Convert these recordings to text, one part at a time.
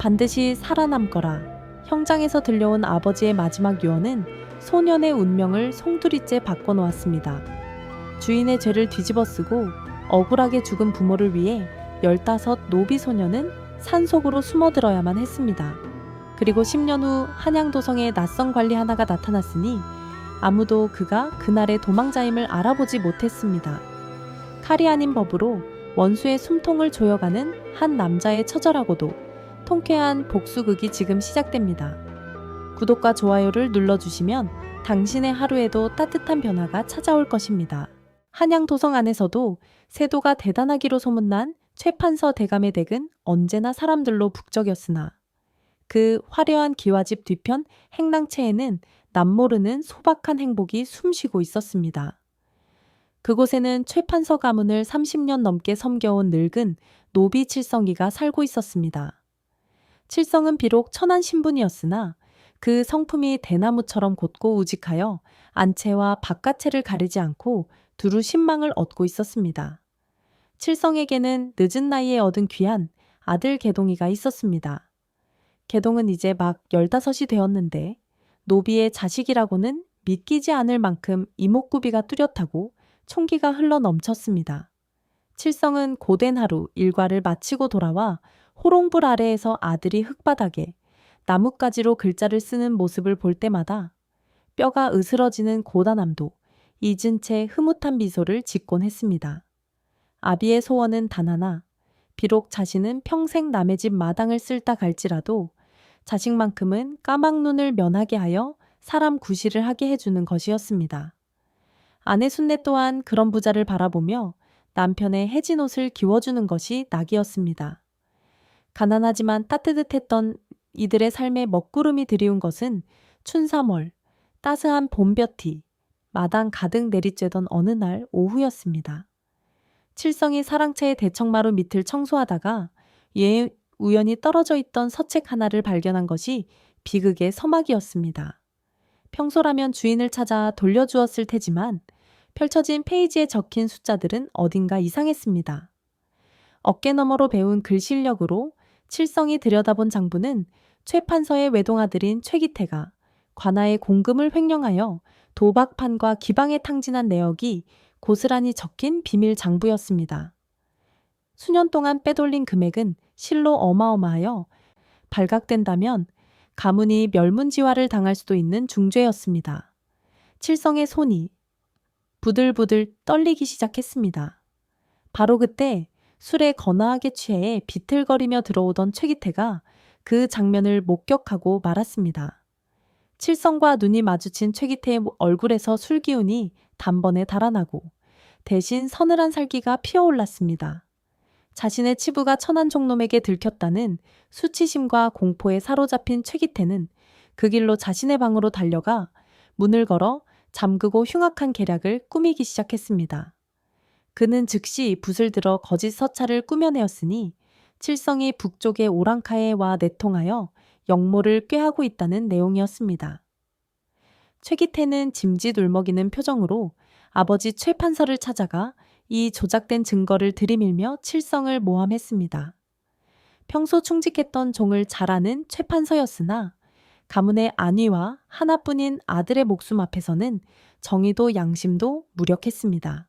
반드시 살아남거라. 형장에서 들려온 아버지의 마지막 유언은 소년의 운명을 송두리째 바꿔놓았습니다. 주인의 죄를 뒤집어쓰고 억울하게 죽은 부모를 위해 15 노비 소년은 산속으로 숨어들어야만 했습니다. 그리고 10년 후 한양도성에 낯선 관리 하나가 나타났으니 아무도 그가 그날의 도망자임을 알아보지 못했습니다. 칼이 아닌 법으로 원수의 숨통을 조여가는 한 남자의 처절하고도 통쾌한 복수극이 지금 시작됩니다. 구독과 좋아요를 눌러주시면 당신의 하루에도 따뜻한 변화가 찾아올 것입니다. 한양도성 안에서도 세도가 대단하기로 소문난 최판서 대감의 댁은 언제나 사람들로 북적였으나 그 화려한 기와집 뒤편 행랑채에는 남모르는 소박한 행복이 숨쉬고 있었습니다. 그곳에는 최판서 가문을 30년 넘게 섬겨온 늙은 노비 칠성이가 살고 있었습니다. 칠성은 비록 천한 신분이었으나 그 성품이 대나무처럼 곧고 우직하여 안채와 바깥채를 가리지 않고 두루 신망을 얻고 있었습니다. 칠성에게는 늦은 나이에 얻은 귀한 아들 개동이가 있었습니다. 개동은 이제 막 15이 되었는데 노비의 자식이라고는 믿기지 않을 만큼 이목구비가 뚜렷하고 총기가 흘러 넘쳤습니다. 칠성은 고된 하루 일과를 마치고 돌아와 호롱불 아래에서 아들이 흙바닥에 나뭇가지로 글자를 쓰는 모습을 볼 때마다 뼈가 으스러지는 고단함도 잊은 채 흐뭇한 미소를 짓곤 했습니다. 아비의 소원은 단 하나, 비록 자신은 평생 남의 집 마당을 쓸다 갈지라도 자식만큼은 까막눈을 면하게 하여 사람 구실을 하게 해주는 것이었습니다. 아내 순례 또한 그런 부자를 바라보며 남편의 해진 옷을 기워주는 것이 낙이었습니다. 가난하지만 따뜻했던 이들의 삶에 먹구름이 드리운 것은 춘삼월, 따스한 봄볕이 마당 가득 내리쬐던 어느 날 오후였습니다. 칠성이 사랑채의 대청마루 밑을 청소하다가 우연히 떨어져 있던 서책 하나를 발견한 것이 비극의 서막이었습니다. 평소라면 주인을 찾아 돌려주었을 테지만 펼쳐진 페이지에 적힌 숫자들은 어딘가 이상했습니다. 어깨너머로 배운 글 실력으로 칠성이 들여다본 장부는 최판서의 외동아들인 최기태가 관아의 공금을 횡령하여 도박판과 기방에 탕진한 내역이 고스란히 적힌 비밀 장부였습니다. 수년 동안 빼돌린 금액은 실로 어마어마하여 발각된다면 가문이 멸문지화를 당할 수도 있는 중죄였습니다. 칠성의 손이 부들부들 떨리기 시작했습니다. 바로 그때 술에 거나하게 취해 비틀거리며 들어오던 최기태가 그 장면을 목격하고 말았습니다. 칠성과 눈이 마주친 최기태의 얼굴에서 술기운이 단번에 달아나고 대신 서늘한 살기가 피어올랐습니다. 자신의 치부가 천한 종놈에게 들켰다는 수치심과 공포에 사로잡힌 최기태는 그 길로 자신의 방으로 달려가 문을 걸어 잠그고 흉악한 계략을 꾸미기 시작했습니다. 그는 즉시 붓을 들어 거짓 서찰을 꾸며내었으니 칠성이 북쪽의 오랑카에 와 내통하여 역모를 꾀하고 있다는 내용이었습니다. 최기태는 짐짓 울먹이는 표정으로 아버지 최판서를 찾아가 이 조작된 증거를 들이밀며 칠성을 모함했습니다. 평소 충직했던 종을 잘 아는 최판서였으나 가문의 안위와 하나뿐인 아들의 목숨 앞에서는 정의도 양심도 무력했습니다.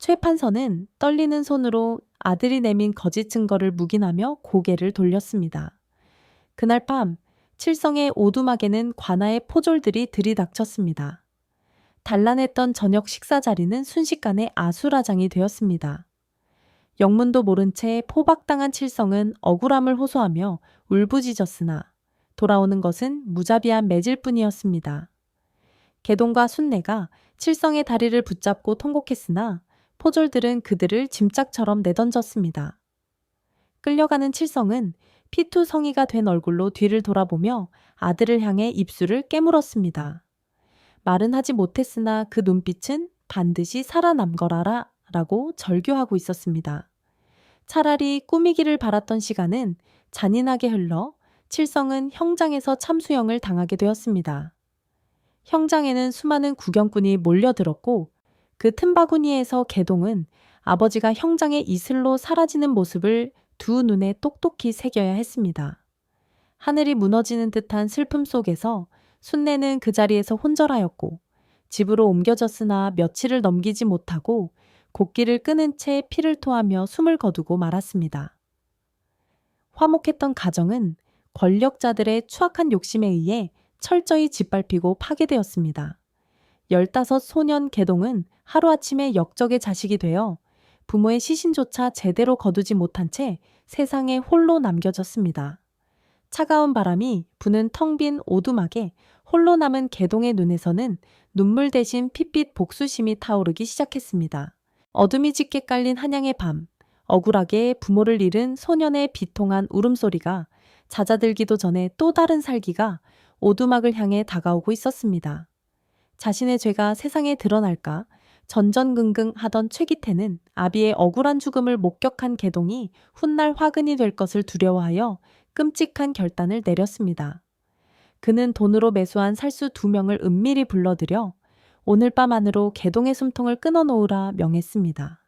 최판서는 떨리는 손으로 아들이 내민 거짓 증거를 묵인하며 고개를 돌렸습니다. 그날 밤 칠성의 오두막에는 관아의 포졸들이 들이닥쳤습니다. 단란했던 저녁 식사 자리는 순식간에 아수라장이 되었습니다. 영문도 모른 채 포박당한 칠성은 억울함을 호소하며 울부짖었으나 돌아오는 것은 무자비한 매질 뿐이었습니다. 개동과 순내가 칠성의 다리를 붙잡고 통곡했으나 포졸들은 그들을 짐짝처럼 내던졌습니다. 끌려가는 칠성은 피투성이가 된 얼굴로 뒤를 돌아보며 아들을 향해 입술을 깨물었습니다. 말은 하지 못했으나 그 눈빛은 반드시 살아남거라라 라고 절규하고 있었습니다. 차라리 꾸미기를 바랐던 시간은 잔인하게 흘러 칠성은 형장에서 참수형을 당하게 되었습니다. 형장에는 수많은 구경꾼이 몰려들었고 그 틈바구니에서 개동은 아버지가 형장의 이슬로 사라지는 모습을 두 눈에 똑똑히 새겨야 했습니다. 하늘이 무너지는 듯한 슬픔 속에서 순례는 그 자리에서 혼절하였고 집으로 옮겨졌으나 며칠을 넘기지 못하고 곡기를 끊은 채 피를 토하며 숨을 거두고 말았습니다. 화목했던 가정은 권력자들의 추악한 욕심에 의해 철저히 짓밟히고 파괴되었습니다. 15 소년 개동은 하루아침에 역적의 자식이 되어 부모의 시신조차 제대로 거두지 못한 채 세상에 홀로 남겨졌습니다. 차가운 바람이 부는 텅 빈 오두막에 홀로 남은 개동의 눈에서는 눈물 대신 핏빛 복수심이 타오르기 시작했습니다. 어둠이 짙게 깔린 한양의 밤, 억울하게 부모를 잃은 소년의 비통한 울음소리가 잦아들기도 전에 또 다른 살기가 오두막을 향해 다가오고 있었습니다. 자신의 죄가 세상에 드러날까 전전긍긍 하던 최기태는 아비의 억울한 죽음을 목격한 개동이 훗날 화근이 될 것을 두려워하여 끔찍한 결단을 내렸습니다. 그는 돈으로 매수한 살수 2명을 은밀히 불러들여 오늘 밤 안으로 개동의 숨통을 끊어놓으라 명했습니다.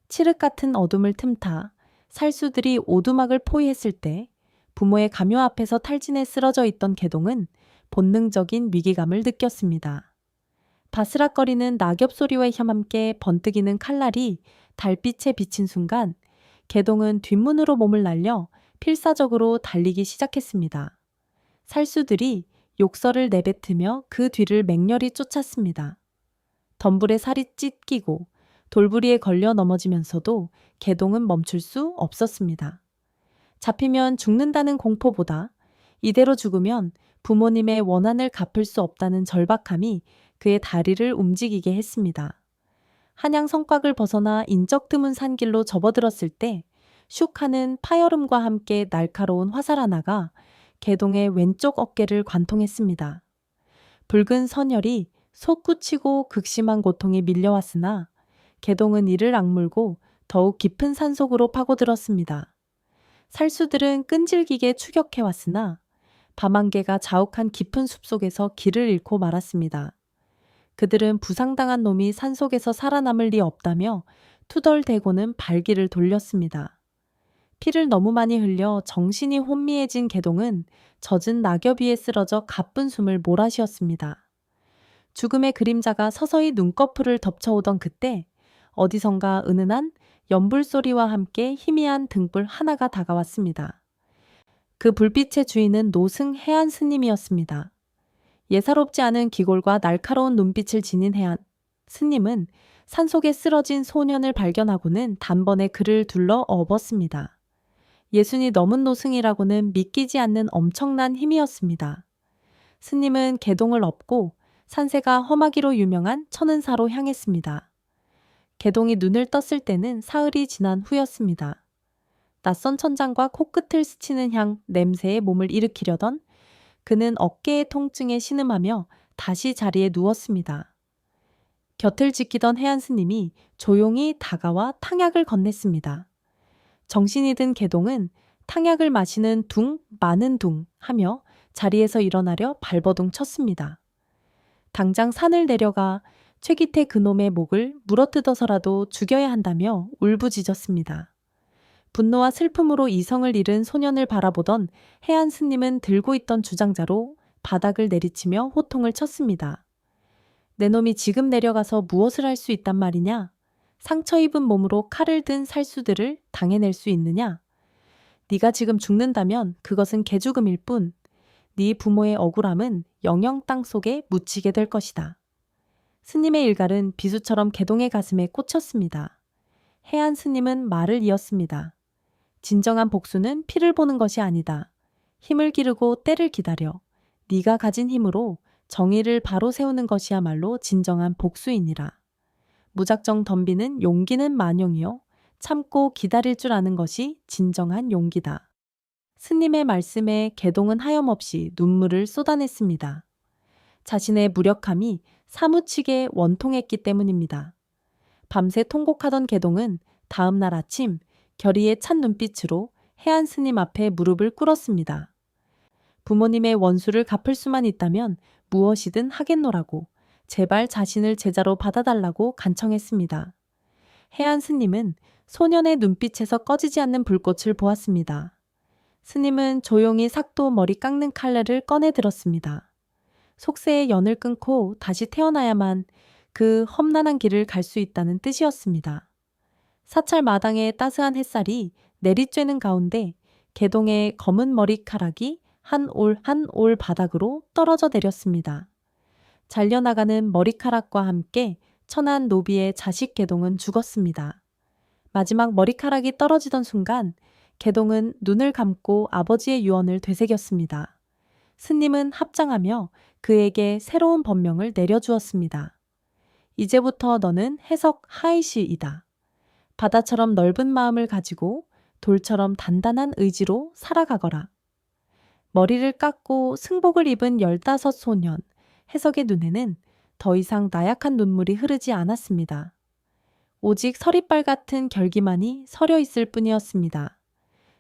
칠흑 같은 어둠을 틈타 살수들이 오두막을 포위했을 때 부모의 가묘 앞에서 탈진해 쓰러져 있던 개동은 본능적인 위기감을 느꼈습니다. 바스락거리는 낙엽 소리와 함께 번뜩이는 칼날이 달빛에 비친 순간 개동은 뒷문으로 몸을 날려 필사적으로 달리기 시작했습니다. 살수들이 욕설을 내뱉으며 그 뒤를 맹렬히 쫓았습니다. 덤불에 살이 찢기고 돌부리에 걸려 넘어지면서도 개동은 멈출 수 없었습니다. 잡히면 죽는다는 공포보다 이대로 죽으면 부모님의 원한을 갚을 수 없다는 절박함이 그의 다리를 움직이게 했습니다. 한양 성곽을 벗어나 인적 드문 산길로 접어들었을 때 슉 하는 파열음과 함께 날카로운 화살 하나가 개동의 왼쪽 어깨를 관통했습니다. 붉은 선혈이 솟구치고 극심한 고통이 밀려왔으나 개동은 이를 악물고 더욱 깊은 산속으로 파고들었습니다. 살수들은 끈질기게 추격해왔으나 밤안개가 자욱한 깊은 숲속에서 길을 잃고 말았습니다. 그들은 부상당한 놈이 산속에서 살아남을 리 없다며 투덜대고는 발길을 돌렸습니다. 피를 너무 많이 흘려 정신이 혼미해진 개동은 젖은 낙엽 위에 쓰러져 가쁜 숨을 몰아쉬었습니다. 죽음의 그림자가 서서히 눈꺼풀을 덮쳐오던 그때 어디선가 은은한 연불 소리와 함께 희미한 등불 하나가 다가왔습니다. 그 불빛의 주인은 노승 해안 스님이었습니다. 예사롭지 않은 기골과 날카로운 눈빛을 지닌 해안 스님은 산속에 쓰러진 소년을 발견하고는 단번에 그를 둘러 업었습니다. 예순이 넘은 노승이라고는 믿기지 않는 엄청난 힘이었습니다. 스님은 개동을 업고 산세가 험하기로 유명한 천은사로 향했습니다. 개동이 눈을 떴을 때는 사흘이 지난 후였습니다. 낯선 천장과 코끝을 스치는 향, 냄새에 몸을 일으키려던 그는 어깨의 통증에 신음하며 다시 자리에 누웠습니다. 곁을 지키던 해안 스님이 조용히 다가와 탕약을 건넸습니다. 정신이 든 개동은 탕약을 마시는 둥, 마는 둥 하며 자리에서 일어나려 발버둥 쳤습니다. 당장 산을 내려가 최기태 그놈의 목을 물어뜯어서라도 죽여야 한다며 울부짖었습니다. 분노와 슬픔으로 이성을 잃은 소년을 바라보던 해안 스님은 들고 있던 주장자로 바닥을 내리치며 호통을 쳤습니다. 내 놈이 지금 내려가서 무엇을 할 수 있단 말이냐? 상처 입은 몸으로 칼을 든 살수들을 당해낼 수 있느냐? 네가 지금 죽는다면 그것은 개죽음일 뿐 네 부모의 억울함은 영영 땅속에 묻히게 될 것이다. 스님의 일갈은 비수처럼 개동의 가슴에 꽂혔습니다. 해안 스님은 말을 이었습니다. 진정한 복수는 피를 보는 것이 아니다. 힘을 기르고 때를 기다려 네가 가진 힘으로 정의를 바로 세우는 것이야말로 진정한 복수이니라. 무작정 덤비는 용기는 만용이요. 참고 기다릴 줄 아는 것이 진정한 용기다. 스님의 말씀에 개동은 하염없이 눈물을 쏟아냈습니다. 자신의 무력함이 사무치게 원통했기 때문입니다. 밤새 통곡하던 개동은 다음 날 아침 결의에 찬 눈빛으로 해안 스님 앞에 무릎을 꿇었습니다. 부모님의 원수를 갚을 수만 있다면 무엇이든 하겠노라고 제발 자신을 제자로 받아달라고 간청했습니다. 해안 스님은 소년의 눈빛에서 꺼지지 않는 불꽃을 보았습니다. 스님은 조용히 삭도 머리 깎는 칼날을 꺼내 들었습니다. 속세의 연을 끊고 다시 태어나야만 그 험난한 길을 갈 수 있다는 뜻이었습니다. 사찰 마당에 따스한 햇살이 내리쬐는 가운데 개동의 검은 머리카락이 한 올 한 올 바닥으로 떨어져 내렸습니다. 잘려나가는 머리카락과 함께 천한 노비의 자식 개동은 죽었습니다. 마지막 머리카락이 떨어지던 순간 개동은 눈을 감고 아버지의 유언을 되새겼습니다. 스님은 합장하며 그에게 새로운 법명을 내려주었습니다. 이제부터 너는 해석 하이시이다. 바다처럼 넓은 마음을 가지고 돌처럼 단단한 의지로 살아가거라. 머리를 깎고 승복을 입은 15 소년, 해석의 눈에는 더 이상 나약한 눈물이 흐르지 않았습니다. 오직 서리빨 같은 결기만이 서려 있을 뿐이었습니다.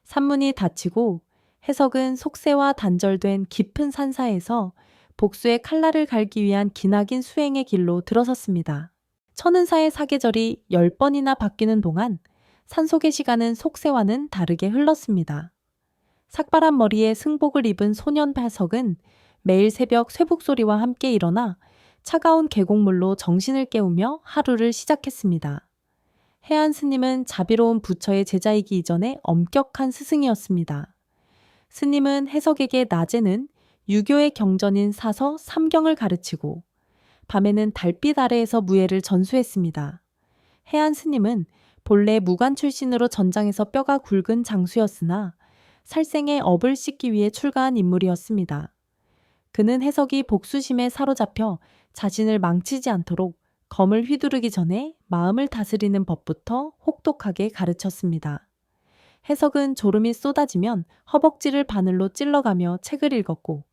산문이 닫히고 해석은 속세와 단절된 깊은 산사에서 복수의 칼날을 갈기 위한 기나긴 수행의 길로 들어섰습니다. 천은사의 사계절이 10번이나 바뀌는 동안 산속의 시간은 속세와는 다르게 흘렀습니다. 삭발한 머리에 승복을 입은 소년 해석은 매일 새벽 쇠북소리와 함께 일어나 차가운 계곡물로 정신을 깨우며 하루를 시작했습니다. 해안 스님은 자비로운 부처의 제자이기 이전에 엄격한 스승이었습니다. 스님은 해석에게 낮에는 유교의 경전인 사서 삼경을 가르치고 밤에는 달빛 아래에서 무예를 전수했습니다. 해안 스님은 본래 무관 출신으로 전장에서 뼈가 굵은 장수였으나 살생의 업을 씻기 위해 출가한 인물이었습니다. 그는 해석이 복수심에 사로잡혀 자신을 망치지 않도록 검을 휘두르기 전에 마음을 다스리는 법부터 혹독하게 가르쳤습니다. 해석은 졸음이 쏟아지면 허벅지를 바늘로 찔러가며 책을 읽었고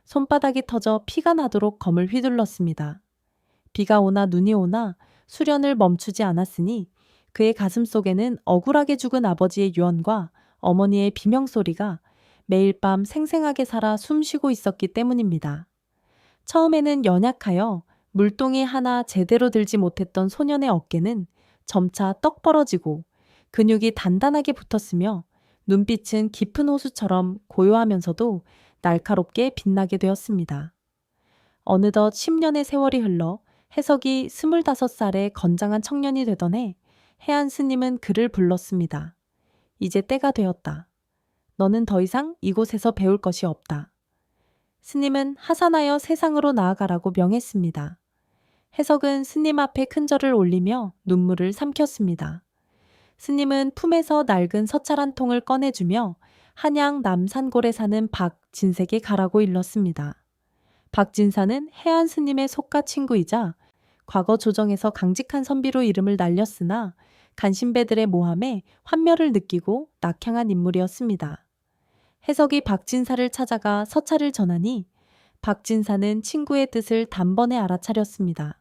손바닥이 터져 피가 나도록 검을 휘둘렀습니다. 비가 오나 눈이 오나 수련을 멈추지 않았으니 그의 가슴 속에는 억울하게 죽은 아버지의 유언과 어머니의 비명소리가 매일 밤 생생하게 살아 숨쉬고 있었기 때문입니다. 처음에는 연약하여 물동이 하나 제대로 들지 못했던 소년의 어깨는 점차 떡 벌어지고 근육이 단단하게 붙었으며 눈빛은 깊은 호수처럼 고요하면서도 날카롭게 빛나게 되었습니다. 어느덧 10년의 세월이 흘러 해석이 25살의 건장한 청년이 되던 해 해안 스님은 그를 불렀습니다. 이제 때가 되었다. 너는 더 이상 이곳에서 배울 것이 없다. 스님은 하산하여 세상으로 나아가라고 명했습니다. 해석은 스님 앞에 큰절을 올리며 눈물을 삼켰습니다. 스님은 품에서 낡은 서찰 한 통을 꺼내주며 한양 남산골에 사는 박진색에 가라고 일렀습니다. 박진사는 해안 스님의 속가 친구이자 과거 조정에서 강직한 선비로 이름을 날렸으나 간신배들의 모함에 환멸을 느끼고 낙향한 인물이었습니다. 해석이 박진사를 찾아가 서찰을 전하니 박진사는 친구의 뜻을 단번에 알아차렸습니다.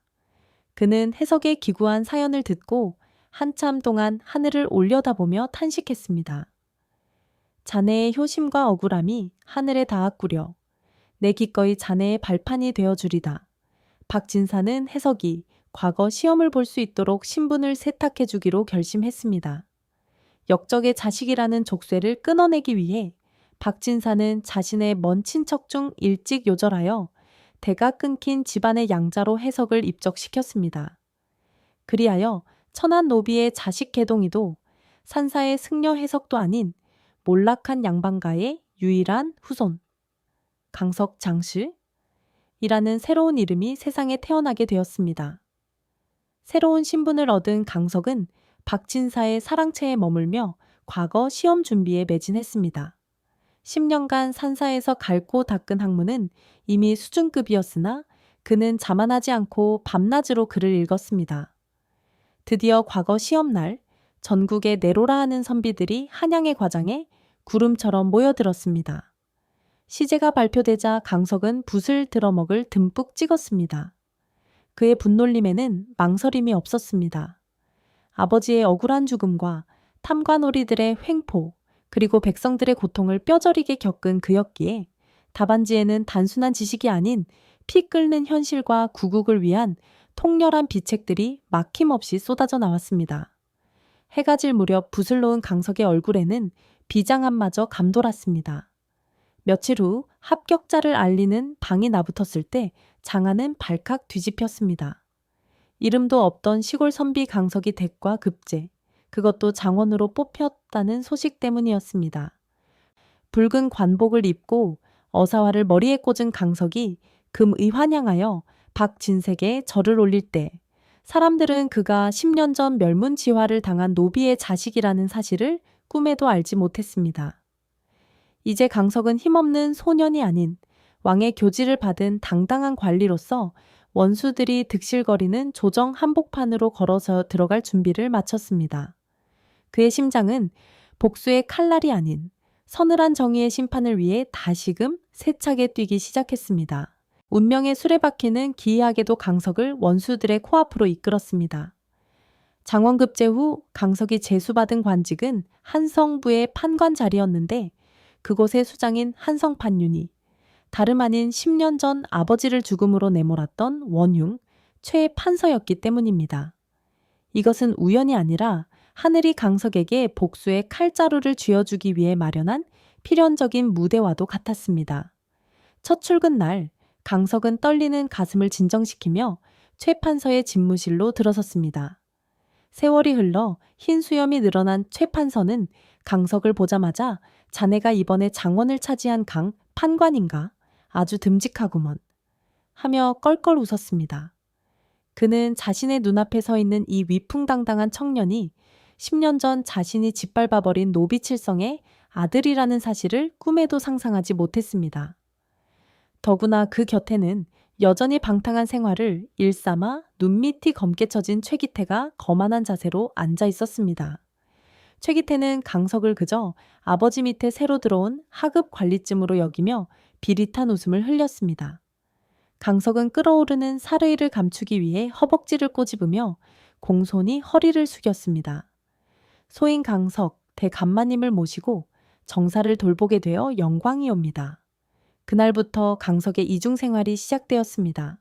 그는 해석의 기구한 사연을 듣고 한참 동안 하늘을 올려다보며 탄식했습니다. 자네의 효심과 억울함이 하늘에 닿았구려. 내 기꺼이 자네의 발판이 되어주리다. 박진사는 해석이 과거 시험을 볼 수 있도록 신분을 세탁해 주기로 결심했습니다. 역적의 자식이라는 족쇄를 끊어내기 위해 박진사는 자신의 먼 친척 중 일찍 요절하여 대가 끊긴 집안의 양자로 해석을 입적시켰습니다. 그리하여 천안 노비의 자식 개동이도 산사의 승려 해석도 아닌 몰락한 양반가의 유일한 후손 강석 장실이라는 새로운 이름이 세상에 태어나게 되었습니다. 새로운 신분을 얻은 강석은 박진사의 사랑채에 머물며 과거 시험 준비에 매진했습니다. 10년간 산사에서 갈고 닦은 학문은 이미 수준급이었으나 그는 자만하지 않고 밤낮으로 글을 읽었습니다. 드디어 과거 시험날 전국의 내로라 하는 선비들이 한양의 과장에 구름처럼 모여들었습니다. 시제가 발표되자 강석은 붓을 들어먹을 듬뿍 찍었습니다. 그의 분놀림에는 망설임이 없었습니다. 아버지의 억울한 죽음과 탐관오리들의 횡포 그리고 백성들의 고통을 뼈저리게 겪은 그였기에 답안지에는 단순한 지식이 아닌 피 끓는 현실과 구국을 위한 통렬한 비책들이 막힘없이 쏟아져 나왔습니다. 해가 질 무렵 붓을 놓은 강석의 얼굴에는 비장함마저 감돌았습니다. 며칠 후 합격자를 알리는 방이 나붙었을 때 장안은 발칵 뒤집혔습니다. 이름도 없던 시골 선비 강석이 댁과 급제, 그것도 장원으로 뽑혔다는 소식 때문이었습니다. 붉은 관복을 입고 어사화를 머리에 꽂은 강석이 금의 환양하여 박진색에 절을 올릴 때 사람들은 그가 10년 전 멸문지화를 당한 노비의 자식이라는 사실을 꿈에도 알지 못했습니다. 이제 강석은 힘없는 소년이 아닌 왕의 교지를 받은 당당한 관리로서 원수들이 득실거리는 조정 한복판으로 걸어서 들어갈 준비를 마쳤습니다. 그의 심장은 복수의 칼날이 아닌 서늘한 정의의 심판을 위해 다시금 세차게 뛰기 시작했습니다. 운명의 수레바퀴는 기이하게도 강석을 원수들의 코앞으로 이끌었습니다. 장원급제 후 강석이 제수받은 관직은 한성부의 판관 자리였는데 그곳의 수장인 한성판윤이 다름 아닌 10년 전 아버지를 죽음으로 내몰았던 원흉, 최 판서였기 때문입니다. 이것은 우연이 아니라 하늘이 강석에게 복수의 칼자루를 쥐어주기 위해 마련한 필연적인 무대와도 같았습니다. 첫 출근 날 강석은 떨리는 가슴을 진정시키며 최 판서의 집무실로 들어섰습니다. 세월이 흘러 흰 수염이 늘어난 최 판서는 강석을 보자마자 자네가 이번에 장원을 차지한 강 판관인가? 아주 듬직하구먼. 하며 껄껄 웃었습니다. 그는 자신의 눈앞에 서 있는 이 위풍당당한 청년이 10년 전 자신이 짓밟아버린 노비칠성의 아들이라는 사실을 꿈에도 상상하지 못했습니다. 더구나 그 곁에는 여전히 방탕한 생활을 일삼아 눈밑이 검게 처진 최기태가 거만한 자세로 앉아 있었습니다. 최기태는 강석을 그저 아버지 밑에 새로 들어온 하급 관리쯤으로 여기며 비릿한 웃음을 흘렸습니다. 강석은 끓어오르는 사르이를 감추기 위해 허벅지를 꼬집으며 공손히 허리를 숙였습니다. 소인 강석, 대감마님을 모시고 정사를 돌보게 되어 영광이옵니다. 그날부터 강석의 이중생활이 시작되었습니다.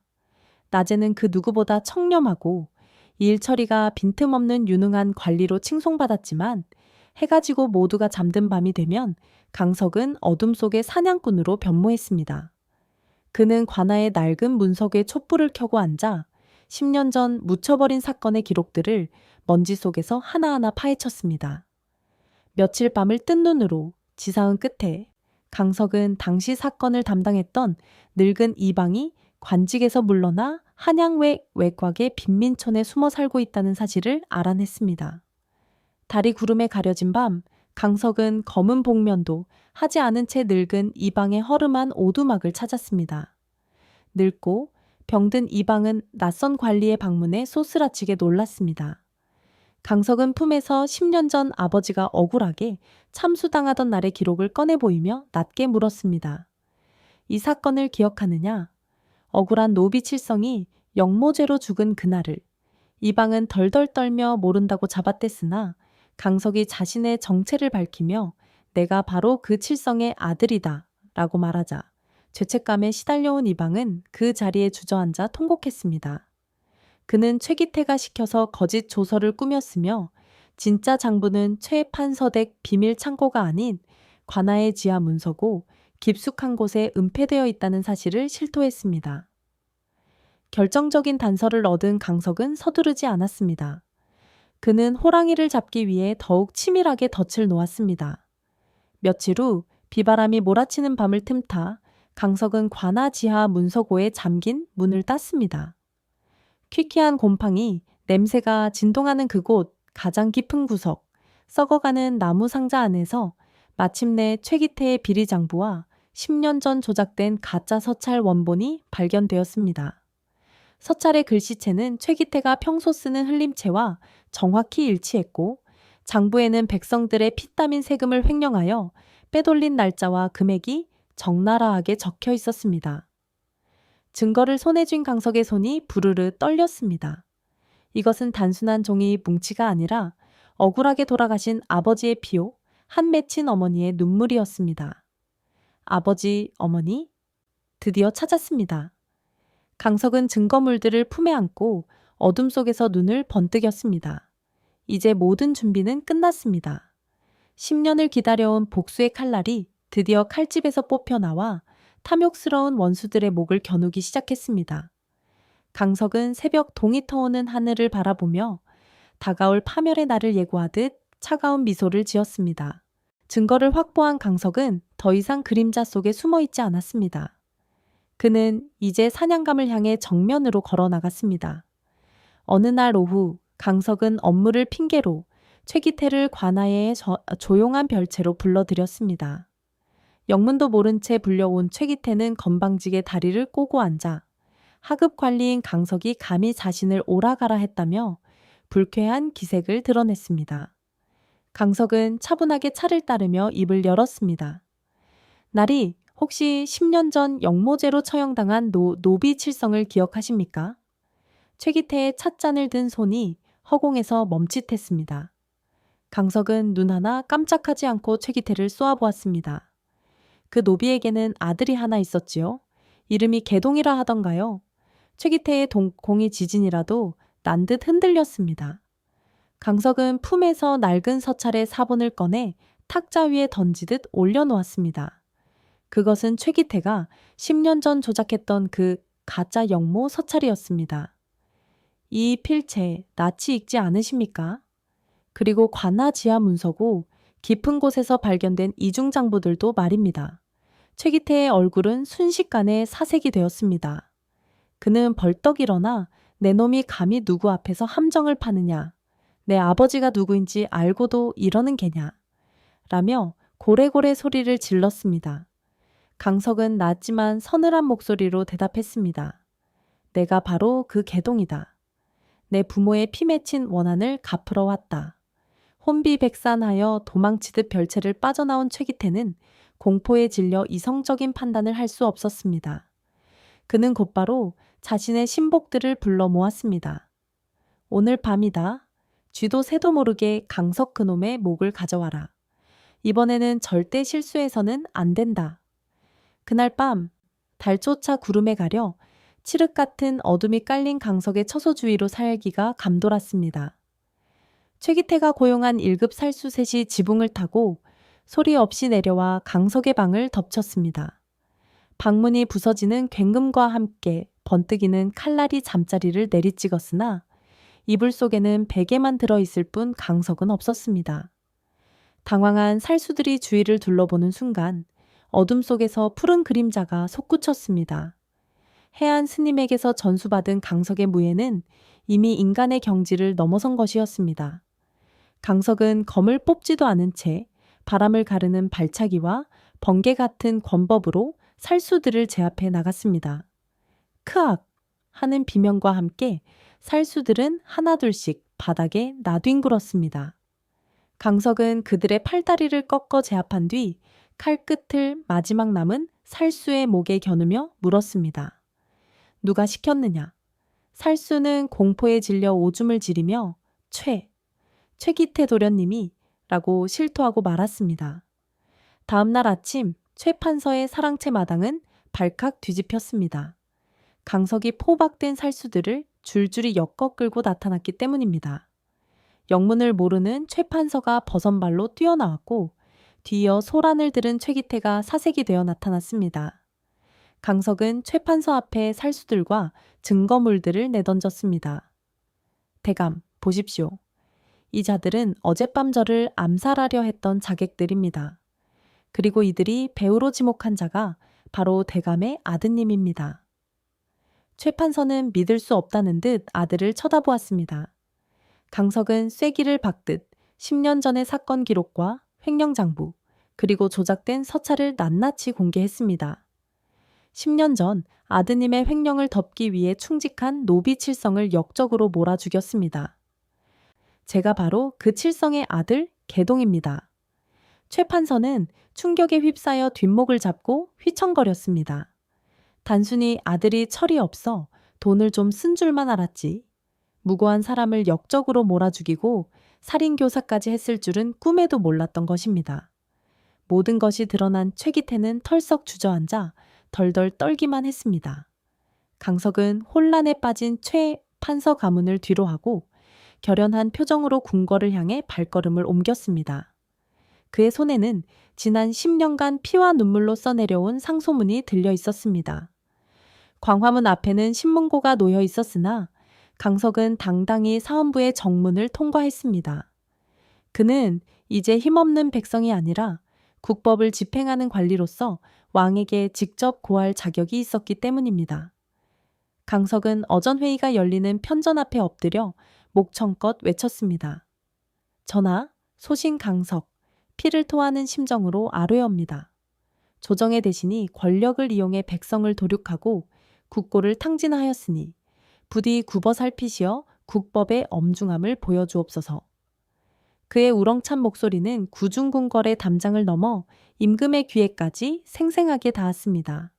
낮에는 그 누구보다 청렴하고 일 처리가 빈틈없는 유능한 관리로 칭송받았지만 해가 지고 모두가 잠든 밤이 되면 강석은 어둠 속의 사냥꾼으로 변모했습니다. 그는 관아의 낡은 문석에 촛불을 켜고 앉아 10년 전 묻혀버린 사건의 기록들을 먼지 속에서 하나하나 파헤쳤습니다. 며칠 밤을 뜬 눈으로 지사은 끝에 강석은 당시 사건을 담당했던 늙은 이방이 관직에서 물러나 한양외 외곽의 빈민촌에 숨어 살고 있다는 사실을 알아냈습니다. 달이 구름에 가려진 밤 강석은 검은 복면도 하지 않은 채 늙은 이방의 허름한 오두막을 찾았습니다. 늙고 병든 이방은 낯선 관리의 방문에 소스라치게 놀랐습니다. 강석은 품에서 10년 전 아버지가 억울하게 참수당하던 날의 기록을 꺼내 보이며 낮게 물었습니다. 이 사건을 기억하느냐? 억울한 노비 칠성이 영모죄로 죽은 그날을 이방은 덜덜 떨며 모른다고 잡아댔으나 강석이 자신의 정체를 밝히며 내가 바로 그 칠성의 아들이다 라고 말하자 죄책감에 시달려온 이방은 그 자리에 주저앉아 통곡했습니다. 그는 최기태가 시켜서 거짓 조서를 꾸몄으며 진짜 장부는 최 판서댁 비밀 창고가 아닌 관아의 지하 문서고 깊숙한 곳에 은폐되어 있다는 사실을 실토했습니다. 결정적인 단서를 얻은 강석은 서두르지 않았습니다. 그는 호랑이를 잡기 위해 더욱 치밀하게 덫을 놓았습니다. 며칠 후 비바람이 몰아치는 밤을 틈타 강석은 관아 지하 문서고에 잠긴 문을 땄습니다. 퀴퀴한 곰팡이, 냄새가 진동하는 그곳, 가장 깊은 구석, 썩어가는 나무 상자 안에서 마침내 최기태의 비리장부와 10년 전 조작된 가짜 서찰 원본이 발견되었습니다. 서찰의 글씨체는 최기태가 평소 쓰는 흘림체와 정확히 일치했고 장부에는 백성들의 피땀인 세금을 횡령하여 빼돌린 날짜와 금액이 적나라하게 적혀 있었습니다. 증거를 손에 쥔 강석의 손이 부르르 떨렸습니다. 이것은 단순한 종이 뭉치가 아니라 억울하게 돌아가신 아버지의 피요, 한 맺힌 어머니의 눈물이었습니다. 아버지, 어머니? 드디어 찾았습니다. 강석은 증거물들을 품에 안고 어둠 속에서 눈을 번뜩였습니다. 이제 모든 준비는 끝났습니다. 10년을 기다려온 복수의 칼날이 드디어 칼집에서 뽑혀 나와 탐욕스러운 원수들의 목을 겨누기 시작했습니다. 강석은 새벽 동이 터오는 하늘을 바라보며 다가올 파멸의 날을 예고하듯 차가운 미소를 지었습니다. 증거를 확보한 강석은 더 이상 그림자 속에 숨어 있지 않았습니다. 그는 이제 사냥감을 향해 정면으로 걸어 나갔습니다. 어느 날 오후 강석은 업무를 핑계로 최기태를 관아의 조용한 별채로 불러들였습니다. 영문도 모른 채 불려온 최기태는 건방지게 다리를 꼬고 앉아 하급 관리인 강석이 감히 자신을 오라가라 했다며 불쾌한 기색을 드러냈습니다. 강석은 차분하게 차를 따르며 입을 열었습니다. 나리, 혹시 10년 전 영모죄로 처형당한 노비칠성을 기억하십니까? 최기태의 찻잔을 든 손이 허공에서 멈칫했습니다. 강석은 눈 하나 깜짝하지 않고 최기태를 쏘아보았습니다. 그 노비에게는 아들이 하나 있었지요. 이름이 개동이라 하던가요. 최기태의 공이 지진이라도 난 듯 흔들렸습니다. 강석은 품에서 낡은 서찰의 사본을 꺼내 탁자 위에 던지듯 올려놓았습니다. 그것은 최기태가 10년 전 조작했던 그 가짜 영모 서찰이었습니다. 이 필체 낯이 익지 않으십니까? 그리고 관아 지하 문서고 깊은 곳에서 발견된 이중장부들도 말입니다. 최기태의 얼굴은 순식간에 사색이 되었습니다. 그는 벌떡 일어나 내 놈이 감히 누구 앞에서 함정을 파느냐, 내 아버지가 누구인지 알고도 이러는 게냐, 라며 고래고래 소리를 질렀습니다. 강석은 낮지만 서늘한 목소리로 대답했습니다. 내가 바로 그 개동이다. 내 부모의 피 맺힌 원한을 갚으러 왔다. 혼비백산하여 도망치듯 별채를 빠져나온 최기태는 공포에 질려 이성적인 판단을 할 수 없었습니다. 그는 곧바로 자신의 신복들을 불러 모았습니다. 오늘 밤이다. 쥐도 새도 모르게 강석 그놈의 목을 가져와라. 이번에는 절대 실수해서는 안 된다. 그날 밤 달조차 구름에 가려 칠흑 같은 어둠이 깔린 강석의 처소 주위로 살기가 감돌았습니다. 최기태가 고용한 1급 살수셋이 지붕을 타고 소리 없이 내려와 강석의 방을 덮쳤습니다. 방문이 부서지는 굉음과 함께 번뜩이는 칼날이 잠자리를 내리찍었으나 이불 속에는 베개만 들어있을 뿐 강석은 없었습니다. 당황한 살수들이 주위를 둘러보는 순간 어둠 속에서 푸른 그림자가 솟구쳤습니다. 해안 스님에게서 전수받은 강석의 무예는 이미 인간의 경지를 넘어선 것이었습니다. 강석은 검을 뽑지도 않은 채 바람을 가르는 발차기와 번개 같은 권법으로 살수들을 제압해 나갔습니다. 크악! 하는 비명과 함께 살수들은 하나둘씩 바닥에 나뒹굴었습니다. 강석은 그들의 팔다리를 꺾어 제압한 뒤 칼끝을 마지막 남은 살수의 목에 겨누며 물었습니다. 누가 시켰느냐? 살수는 공포에 질려 오줌을 지르며 최기태 도련님이 라고 실토하고 말았습니다. 다음 날 아침 최 판서의 사랑채 마당은 발칵 뒤집혔습니다. 강석이 포박된 살수들을 줄줄이 엮어 끌고 나타났기 때문입니다. 영문을 모르는 최 판서가 버선발로 뛰어나왔고 뒤이어 소란을 들은 최기태가 사색이 되어 나타났습니다. 강석은 최 판서 앞에 살수들과 증거물들을 내던졌습니다. 대감, 보십시오. 이 자들은 어젯밤 저를 암살하려 했던 자객들입니다. 그리고 이들이 배우로 지목한 자가 바로 대감의 아드님입니다. 최 판서는 믿을 수 없다는 듯 아들을 쳐다보았습니다. 강석은 쐐기를 박듯 10년 전의 사건 기록과 횡령장부, 그리고 조작된 서찰을 낱낱이 공개했습니다. 10년 전 아드님의 횡령을 덮기 위해 충직한 노비칠성을 역적으로 몰아 죽였습니다. 제가 바로 그 칠성의 아들 개동입니다. 최 판서는 충격에 휩싸여 뒷목을 잡고 휘청거렸습니다. 단순히 아들이 철이 없어 돈을 좀 쓴 줄만 알았지. 무고한 사람을 역적으로 몰아 죽이고 살인교사까지 했을 줄은 꿈에도 몰랐던 것입니다. 모든 것이 드러난 최기태는 털썩 주저앉아 덜덜 떨기만 했습니다. 강석은 혼란에 빠진 최 판서 가문을 뒤로 하고 결연한 표정으로 궁궐을 향해 발걸음을 옮겼습니다. 그의 손에는 지난 10년간 피와 눈물로 써내려온 상소문이 들려 있었습니다. 광화문 앞에는 신문고가 놓여 있었으나 강석은 당당히 사헌부의 정문을 통과했습니다. 그는 이제 힘없는 백성이 아니라 국법을 집행하는 관리로서 왕에게 직접 고할 자격이 있었기 때문입니다. 강석은 어전회의가 열리는 편전 앞에 엎드려 목청껏 외쳤습니다. 전하, 소신 강석, 피를 토하는 심정으로 아뢰옵니다. 조정의 대신이 권력을 이용해 백성을 도륙하고 국고를 탕진하였으니 부디 굽어 살피시어 국법의 엄중함을 보여주옵소서. 그의 우렁찬 목소리는 구중궁궐의 담장을 넘어 임금의 귀에까지 생생하게 닿았습니다.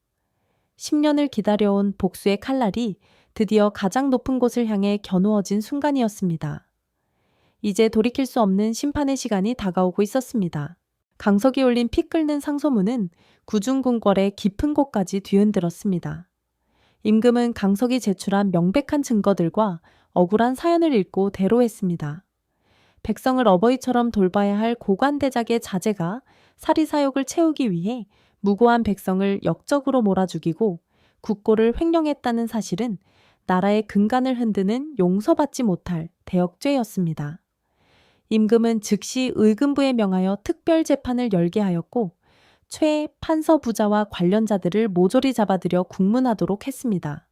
10년을 기다려온 복수의 칼날이 드디어 가장 높은 곳을 향해 겨누어진 순간이었습니다. 이제 돌이킬 수 없는 심판의 시간이 다가오고 있었습니다. 강석이 올린 피 끓는 상소문은 구중궁궐의 깊은 곳까지 뒤흔들었습니다. 임금은 강석이 제출한 명백한 증거들과 억울한 사연을 읽고 대로했습니다. 백성을 어버이처럼 돌봐야 할 고관대작의 자제가 사리사욕을 채우기 위해 무고한 백성을 역적으로 몰아 죽이고 국고를 횡령했다는 사실은 나라의 근간을 흔드는 용서받지 못할 대역죄였습니다. 임금은 즉시 의금부에 명하여 특별재판을 열게 하였고 최 판서부자와 관련자들을 모조리 잡아들여 국문하도록 했습니다.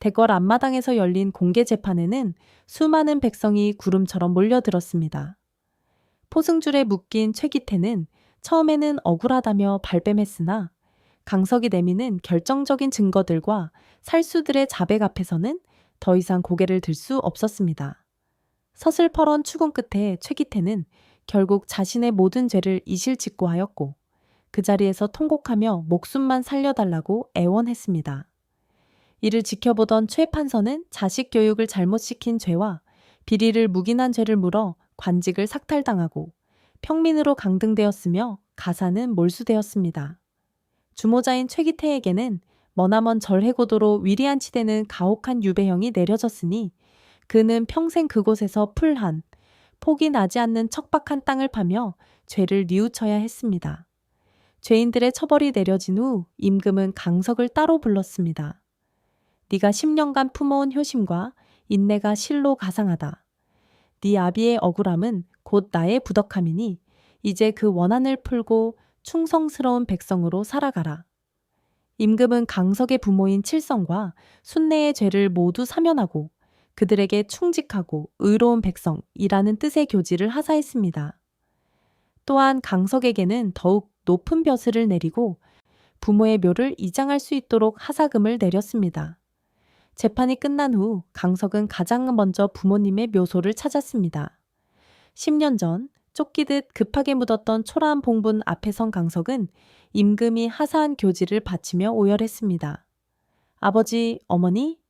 대궐 앞마당에서 열린 공개재판에는 수많은 백성이 구름처럼 몰려들었습니다. 포승줄에 묶인 최기태는 처음에는 억울하다며 발뺌했으나 강석이 내미는 결정적인 증거들과 살수들의 자백 앞에서는 더 이상 고개를 들 수 없었습니다. 서슬퍼런 추궁 끝에 최기태는 결국 자신의 모든 죄를 이실직고하였고 그 자리에서 통곡하며 목숨만 살려달라고 애원했습니다. 이를 지켜보던 최 판서는 자식 교육을 잘못 시킨 죄와 비리를 묵인한 죄를 물어 관직을 삭탈당하고 평민으로 강등되었으며 가사는 몰수되었습니다. 주모자인 최기태에게는 머나먼 절해고도로 위리안 치대는 가혹한 유배형이 내려졌으니 그는 평생 그곳에서 풀한, 폭이 나지 않는 척박한 땅을 파며 죄를 뉘우쳐야 했습니다. 죄인들의 처벌이 내려진 후 임금은 강석을 따로 불렀습니다. 네가 10년간 품어온 효심과 인내가 실로 가상하다. 네 아비의 억울함은 곧 나의 부덕함이니 이제 그 원한을 풀고 충성스러운 백성으로 살아가라. 임금은 강석의 부모인 칠성과 순내의 죄를 모두 사면하고 그들에게 충직하고 의로운 백성이라는 뜻의 교지를 하사했습니다. 또한 강석에게는 더욱 높은 벼슬을 내리고 부모의 묘를 이장할 수 있도록 하사금을 내렸습니다. 재판이 끝난 후 강석은 가장 먼저 부모님의 묘소를 찾았습니다. 10년 전 쫓기듯 급하게 묻었던 초라한 봉분 앞에 선 강석은 임금이 하사한 교지를 바치며 오열했습니다. 아버지, 어머니,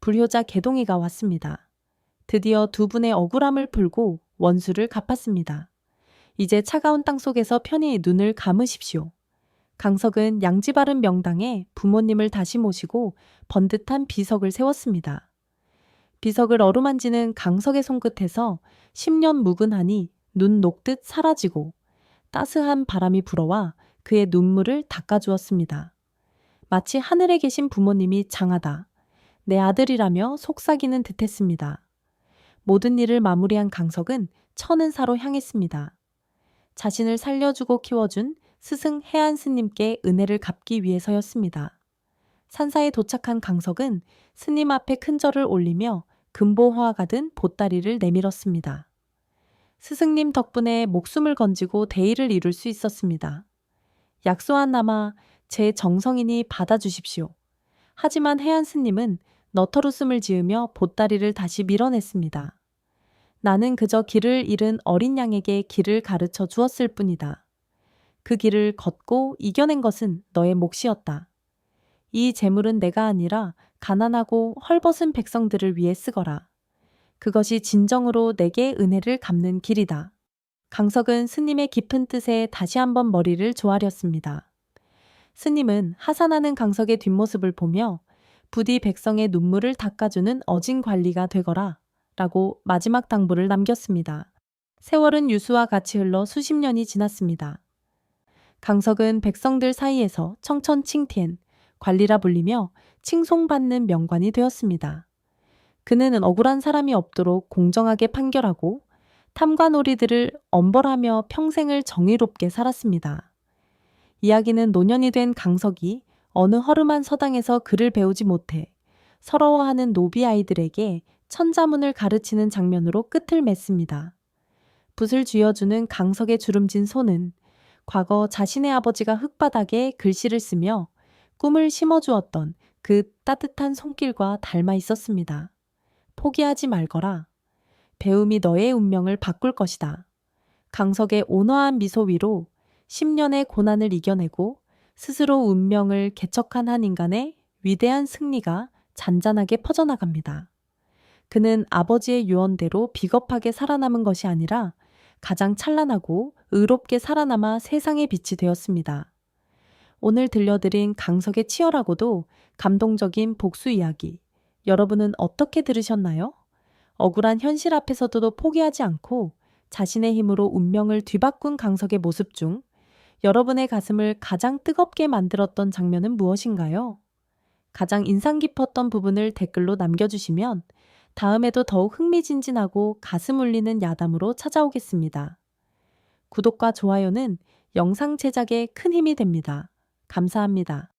불효자 개동이가 왔습니다. 드디어 두 분의 억울함을 풀고 원수를 갚았습니다. 이제 차가운 땅 속에서 편히 눈을 감으십시오. 강석은 양지 바른 명당에 부모님을 다시 모시고 번듯한 비석을 세웠습니다. 비석을 어루만지는 강석의 손끝에서 10년 묵은하니 눈 녹듯 사라지고 따스한 바람이 불어와 그의 눈물을 닦아주었습니다. 마치 하늘에 계신 부모님이 장하다, 내 아들이라며 속삭이는 듯했습니다. 모든 일을 마무리한 강석은 천은사로 향했습니다. 자신을 살려주고 키워준 스승 해안 스님께 은혜를 갚기 위해서였습니다. 산사에 도착한 강석은 스님 앞에 큰 절을 올리며 금보화가 든 보따리를 내밀었습니다. 스승님 덕분에 목숨을 건지고 대의를 이룰 수 있었습니다. 약소한나마 제 정성이니 받아주십시오. 하지만 해안 스님은 너털웃음을 지으며 보따리를 다시 밀어냈습니다. 나는 그저 길을 잃은 어린 양에게 길을 가르쳐 주었을 뿐이다. 그 길을 걷고 이겨낸 것은 너의 몫이었다. 이 재물은 내가 아니라 가난하고 헐벗은 백성들을 위해 쓰거라. 그것이 진정으로 내게 은혜를 갚는 길이다. 강석은 스님의 깊은 뜻에 다시 한번 머리를 조아렸습니다. 스님은 하산하는 강석의 뒷모습을 보며 부디 백성의 눈물을 닦아주는 어진 관리가 되거라 라고 마지막 당부를 남겼습니다. 세월은 유수와 같이 흘러 수십 년이 지났습니다. 강석은 백성들 사이에서 청천칭티엔, 관리라 불리며 칭송받는 명관이 되었습니다. 그는 억울한 사람이 없도록 공정하게 판결하고 탐관오리들을 엄벌하며 평생을 정의롭게 살았습니다. 이야기는 노년이 된 강석이 어느 허름한 서당에서 글을 배우지 못해 서러워하는 노비 아이들에게 천자문을 가르치는 장면으로 끝을 맺습니다. 붓을 쥐어주는 강석의 주름진 손은 과거 자신의 아버지가 흙바닥에 글씨를 쓰며 꿈을 심어주었던 그 따뜻한 손길과 닮아 있었습니다. 포기하지 말거라. 배움이 너의 운명을 바꿀 것이다. 강석의 온화한 미소 위로 10년의 고난을 이겨내고 스스로 운명을 개척한 한 인간의 위대한 승리가 잔잔하게 퍼져나갑니다. 그는 아버지의 유언대로 비겁하게 살아남은 것이 아니라 가장 찬란하고 의롭게 살아남아 세상의 빛이 되었습니다. 오늘 들려드린 강석의 치열하고도 감동적인 복수 이야기, 여러분은 어떻게 들으셨나요? 억울한 현실 앞에서도 포기하지 않고 자신의 힘으로 운명을 뒤바꾼 강석의 모습 중 여러분의 가슴을 가장 뜨겁게 만들었던 장면은 무엇인가요? 가장 인상 깊었던 부분을 댓글로 남겨주시면 다음에도 더욱 흥미진진하고 가슴 울리는 야담으로 찾아오겠습니다. 구독과 좋아요는 영상 제작에 큰 힘이 됩니다. 감사합니다.